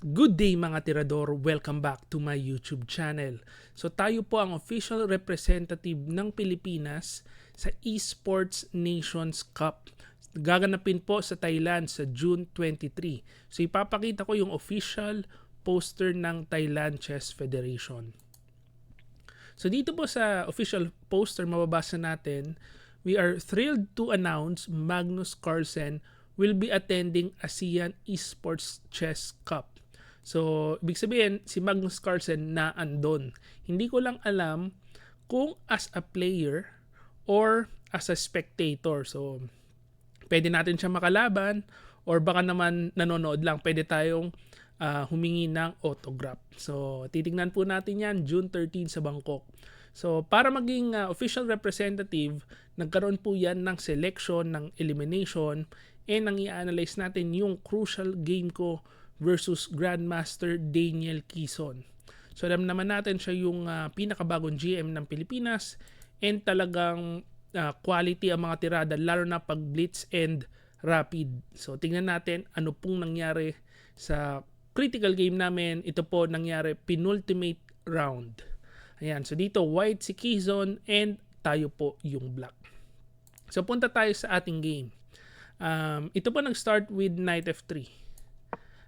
Good day mga tirador, welcome back to my YouTube channel. So tayo po ang official representative ng Pilipinas sa Esports Nations Cup. Gaganapin po sa Thailand sa June 23. So ipapakita ko yung official poster ng Thailand Chess Federation. So dito po sa official poster mababasa natin, we are thrilled to announce Magnus Carlsen will be attending ASEAN Esports Chess Cup. So, ibig sabihin, si Magnus Carlsen na andon. Hindi ko lang alam kung as a player or as a spectator. So, pwede natin siya makalaban or baka naman nanonood lang. Pwede tayong humingi ng autograph. So, titignan po natin yan June 13 sa Bangkok. So, para maging official representative, nagkaroon po yan ng selection, ng elimination, and ang i-analyze natin yung crucial game ko versus Grandmaster Daniel Quezon. So alam naman natin siya yung pinakabagong GM ng Pilipinas and talagang quality ang mga tirada lalo na pag blitz and rapid. So tingnan natin ano pong nangyari sa critical game namin. Ito po nangyari penultimate round. Ayan, so dito white si Quezon and tayo po yung black. So punta tayo sa ating game. Ito po nag-start with knight f3.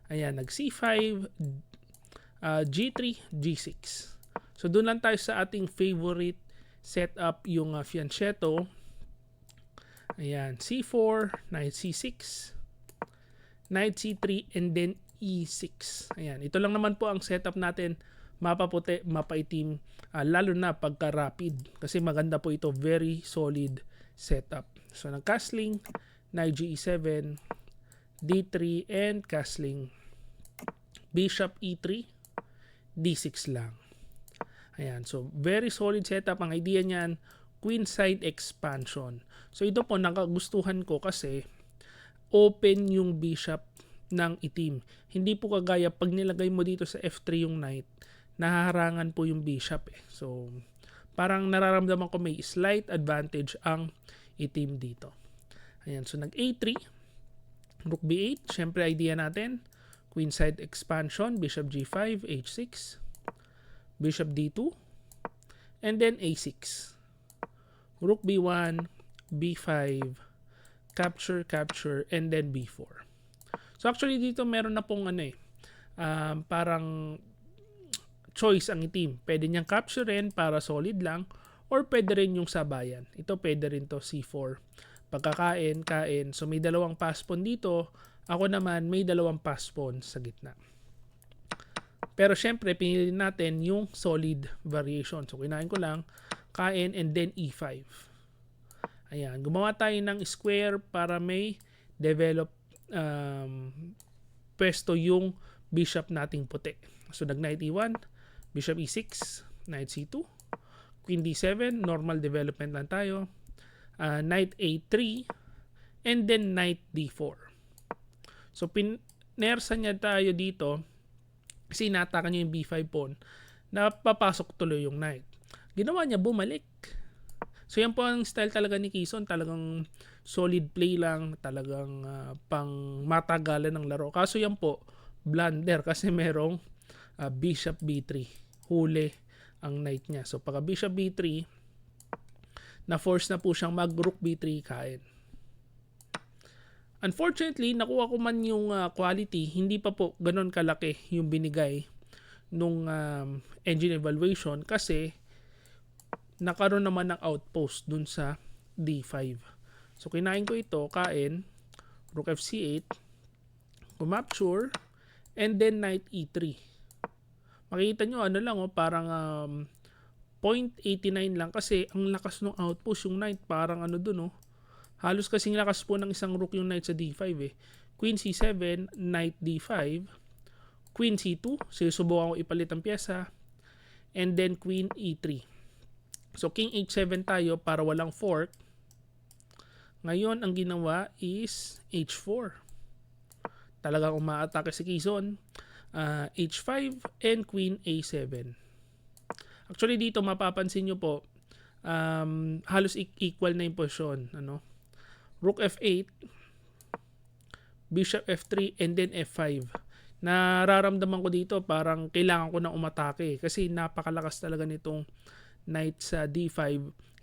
Ayan, nag C5, G3, G6. So, doon lang tayo sa ating favorite setup, yung fianchetto. Ayan, C4, knight C6, knight C3, and then E6. Ayan, ito lang naman po ang setup natin. Mapa puti, mapa itim, lalo na pagka rapid. Kasi maganda po ito, very solid setup. So, nag-castling, knight G7, D3, and castling bishop E3, D6 lang. Ayan, so very solid setup. Ang idea niyan, queenside expansion. So ito po nakagustuhan ko kasi open yung bishop ng itim. Hindi po kagaya pag nilagay mo dito sa F3 yung knight, nahaharangan po yung bishop eh. So parang nararamdaman ko may slight advantage ang itim dito. Ayan, so nag A3, Rook B8, syempre idea natin, queenside expansion, bishop G5, H6, bishop D2, and then A6. Rook B1, B5, capture, and then B4. So actually dito meron na pong parang choice ang itim. Pwede niyang capturein para solid lang, or pwede rin yung sabayan. Ito pwede rin to C4. Pagkakain, kain. So may dalawang pass pawn dito. Ako naman may dalawang pass pawn sa gitna. Pero syempre pinili natin yung solid variation. So kinain ko lang, kain and then E5. Ayan, gumawa tayo ng square para may develop pwesto yung bishop nating puti. So nag knight E1, bishop E6, knight C2, queen D7, normal development lang tayo. Knight A3, and then knight D4. So, pinersa niya tayo dito kasi inatakan niya yung B5 pawn na papasok tuloy yung knight. Ginawa niya, bumalik. So, yan po ang style talaga ni Quezon. Talagang solid play lang. Talagang pang matagalan ng laro. Kaso yan po, blunder kasi merong bishop B3. Huli ang knight niya. So, pagka bishop B3, na-force na po siyang mag-rook B3 kain. Unfortunately, nakuha ko man yung quality, hindi pa po ganun kalaki yung binigay nung engine evaluation kasi nakaroon naman ng outpost dun sa D5. So, kinain ko ito, kain, rook FC8, kumapture, and then knight E3. Makikita nyo, ano lang, parang 0.89 lang kasi ang lakas ng outpost yung knight parang dun halos kasing lakas po ng isang rook yung knight sa D5 eh. Queen C7, knight D5, Queen C2, susubukan ko ipalit ang pyesa, and then Queen E3. So King H7 tayo para walang fork. Ngayon ang ginawa is H4. Talagang umaatake si Quezon. H5 and Queen A7. Actually dito mapapansin nyo po halos equal na yung posisyon. Rook F8, Bishop F3, and then F5. Nararamdaman ko dito parang kailangan ko na umatake kasi napakalakas talaga nitong knight sa D5.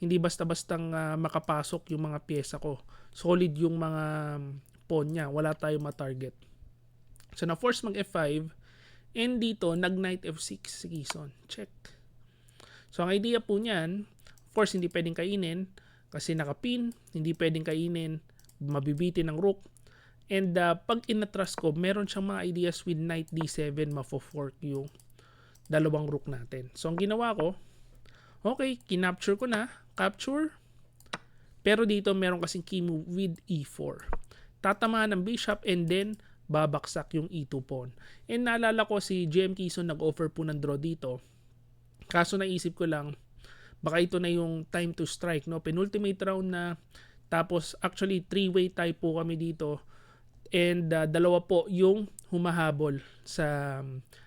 Hindi basta-bastang makapasok yung mga pyesa ko. Solid yung mga pawn niya. Wala tayong matarget. So na-force mag F5 and dito nag-knight F6 si Quezon. Check. So ang idea po niyan, of course hindi pwedeng kainin kasi nakapin, hindi pwedeng kainin, mabibitin ng rook. And pag inatras ko, meron siyang mga ideas with knight D7, mafo-fork yung dalawang rook natin. So ang ginawa ko, okay, kinapture ko na, capture. Pero dito meron kasing key move with E4. Tatamaan ng bishop and then babaksak yung E2 pawn. And naalala ko si GM Quezon nag-offer po ng draw dito. Kaso naisip ko lang, baka ito na yung time to strike, no? Penultimate round na, tapos actually 3-way tie po kami dito. And dalawa po yung humahabol sa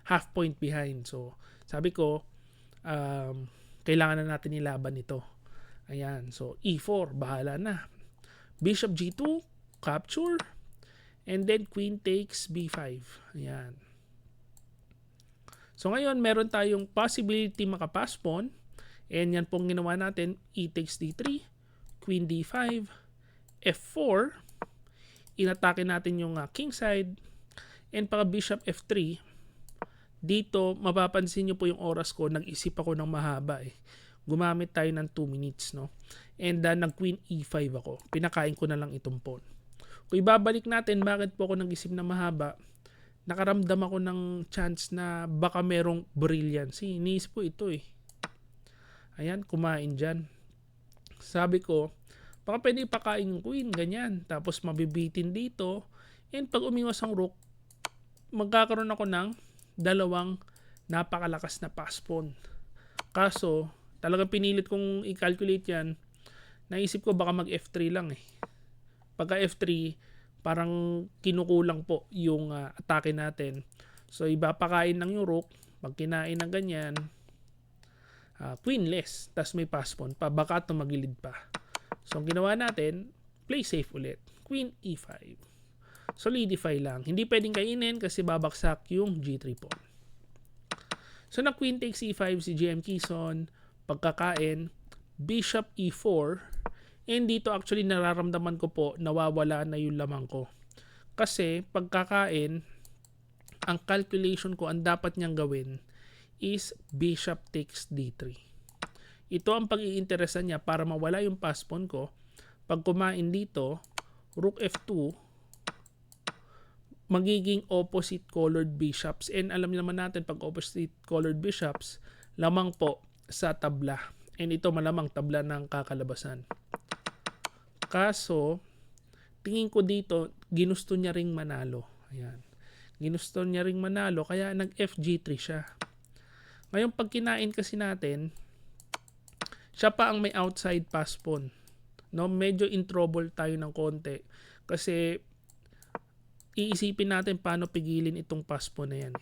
half point behind. So sabi ko, kailangan na natin ilaban ito. Ayan, so E4, bahala na. Bishop G2, capture. And then queen takes B5. Ayan. So ngayon, meron tayong possibility makapass pawn. And yan pong ginawa natin. E takes D3, queen D5, F4. Inatake natin yung king side. And paka bishop F3. Dito, mapapansin nyo po yung oras ko. Nag-isip ako ng mahaba eh. Gumamit tayo ng 2 minutes, no? And nag queen E5 ako. Pinakain ko na lang itong pawn. Kung ibabalik natin, bakit po ako nag-isip na mahaba? Nakaramdam ako ng chance na baka merong brilliancy. Iniisip ko ito eh. Ayan, kumain dyan. Sabi ko, baka pwede ipakain yung queen, ganyan. Tapos mabibitin dito. And pag umiwas ang rook, magkakaroon ako ng dalawang napakalakas na pass pawn. Kaso, talagang pinilit kong i-calculate yan. Naisip ko baka mag F3 lang eh. Pagka F3, parang kinukulang po yung atake natin. So, ibapakain ng yung rook. Pag kinain ng ganyan, queenless. Tapos may pass pawn pa. Baka tumagilid pa. So, ang ginawa natin, play safe ulit. Queen E5. Solidify lang. Hindi pwedeng kainin kasi babaksak yung G3 pawn. So, na queen takes E5 si GM Quezon. Pagkakain, bishop E4. And dito actually nararamdaman ko po nawawala na yung lamang ko. Kasi pagkakain, ang calculation ko, ang dapat niyang gawin is bishop takes D3. Ito ang pag-iinteresan niya para mawala yung pass pawn ko. Pag kumain dito, rook F2, magiging opposite colored bishops. And alam naman natin pag opposite colored bishops, lamang po sa tabla. And ito malamang tabla ng kakalabasan. Kaso, tingin ko dito, ginusto niya ring manalo. Ayan. Ginusto niya ring manalo, kaya nag-FG3 siya. Ngayon, pag kinain kasi natin, siya pa ang may outside pass pawn. No, medyo in trouble tayo ng konti. Kasi, iisipin natin paano pigilin itong pass pawn na yan.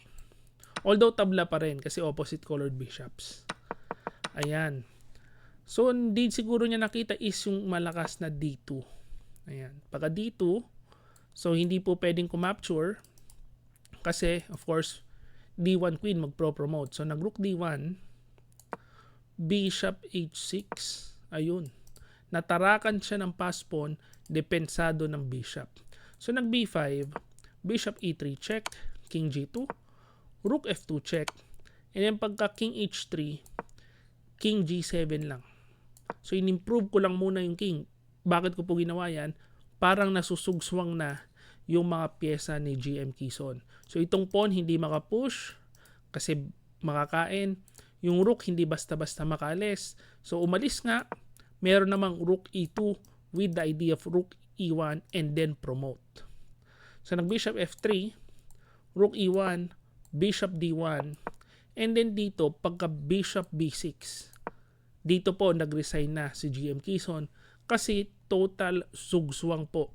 Although, tabla pa rin kasi opposite colored bishops. Ayan. So, hindi siguro niya nakita is yung malakas na D2. Ayan. Pagka D2, so hindi po pwedeng kumapture kasi, of course, D1 queen magpro-promote. So, nag-rook D1, bishop H6, ayun. Natarakan siya ng pass pawn, depensado ng bishop. So, nag-B5, bishop E3 check, king G2, rook F2 check, and then pagka king H3, king G7 lang. So, in-improve ko lang muna yung king. Bakit ko po ginawa yan? Parang nasusugswang na yung mga pyesa ni GM Quezon. So, itong pawn hindi makapush kasi makakain. Yung rook hindi basta-basta makalis. So, umalis nga. Meron namang rook E2 with the idea of rook E1 and then promote. So, nag-bishop F3, rook E1, bishop D1, and then dito, pagka bishop B6, dito po nag-resign na si GM Quezon kasi total sugswang po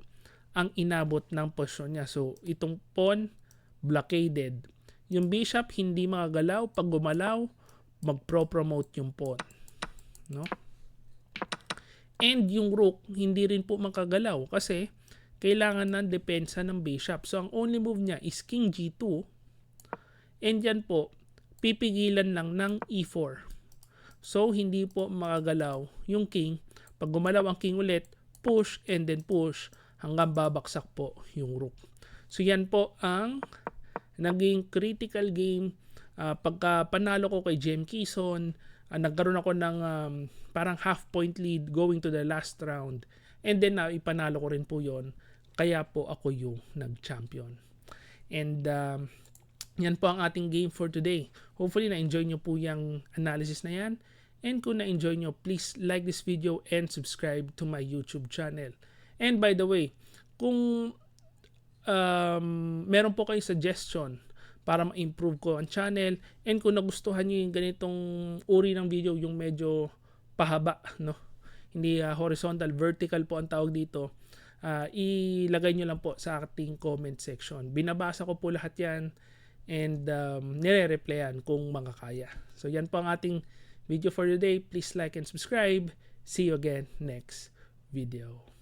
ang inabot ng posisyon niya. So, itong pawn, blockaded. Yung bishop, hindi makagalaw. Pag gumalaw, mag-pro-promote yung pawn. No? And yung rook, hindi rin po makagalaw kasi kailangan ng depensa ng bishop. So, ang only move niya is king G2 And yan po, pipigilan lang ng e4. So, hindi po makagalaw yung king. Pag gumalaw ang king ulit, push and then push hanggang babaksak po yung rook. So, yan po ang naging critical game. Pagka panalo ko kay Jem Kison, nagkaroon ako ng parang half point lead going to the last round. And then ipanalo ko rin po yon. Kaya po ako yung nag-champion. And yan po ang ating game for today. Hopefully na-enjoy nyo po yung analysis na yan. And kung na-enjoy nyo, please like this video and subscribe to my YouTube channel. And by the way, kung meron po kayong suggestion para ma-improve ko ang channel, and kung nagustuhan nyo yung ganitong uri ng video, yung medyo pahaba, no? Hindi horizontal, vertical po ang tawag dito, ilagay nyo lang po sa ating comment section. Binabasa ko po lahat yan and nire-replyan kung makakaya. So yan po ang ating video for today. Please like and subscribe. See you again next video.